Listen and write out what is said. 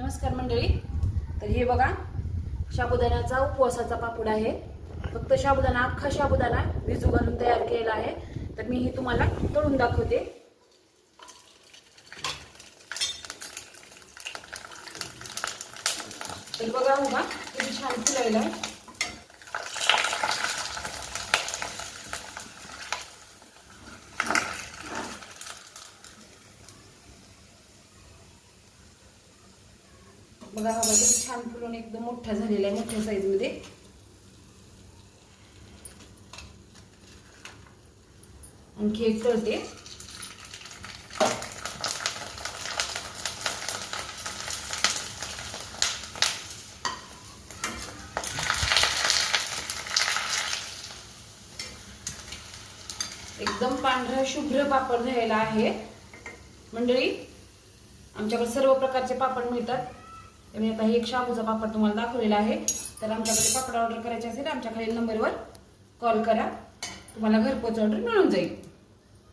नमस्कार मंडळी. तर हे बघा साबुदाण्याचा उपवासाचा पापड आहे. फक्त साबुदाणा, अख्खा साबुदाणा भिजू घालून तयार केलेला आहे. तर मी हे तुम्हाला तळून दाखवते. तर बघा बघा किती छान फुललेला आहे. बघा हा बघा किती छान फुलून एकदम मोठा झालेला आहे, मोठ्या साईज मध्ये. आणखी एक तळते. एकदम पांढरा शुभ्र पापड झालेला आहे मंडळी. आमच्याकडे सर्व प्रकारचे पापड मिळतात. मी आता एक शाबूचा पापड तुम्हाला दाखवलेला आहे. तर आमच्याकडे पापड ऑर्डर करायचे असेल आमच्या खालील नंबरवर कॉल करा, तुम्हाला घरपोच ऑर्डर मिळून जाईल.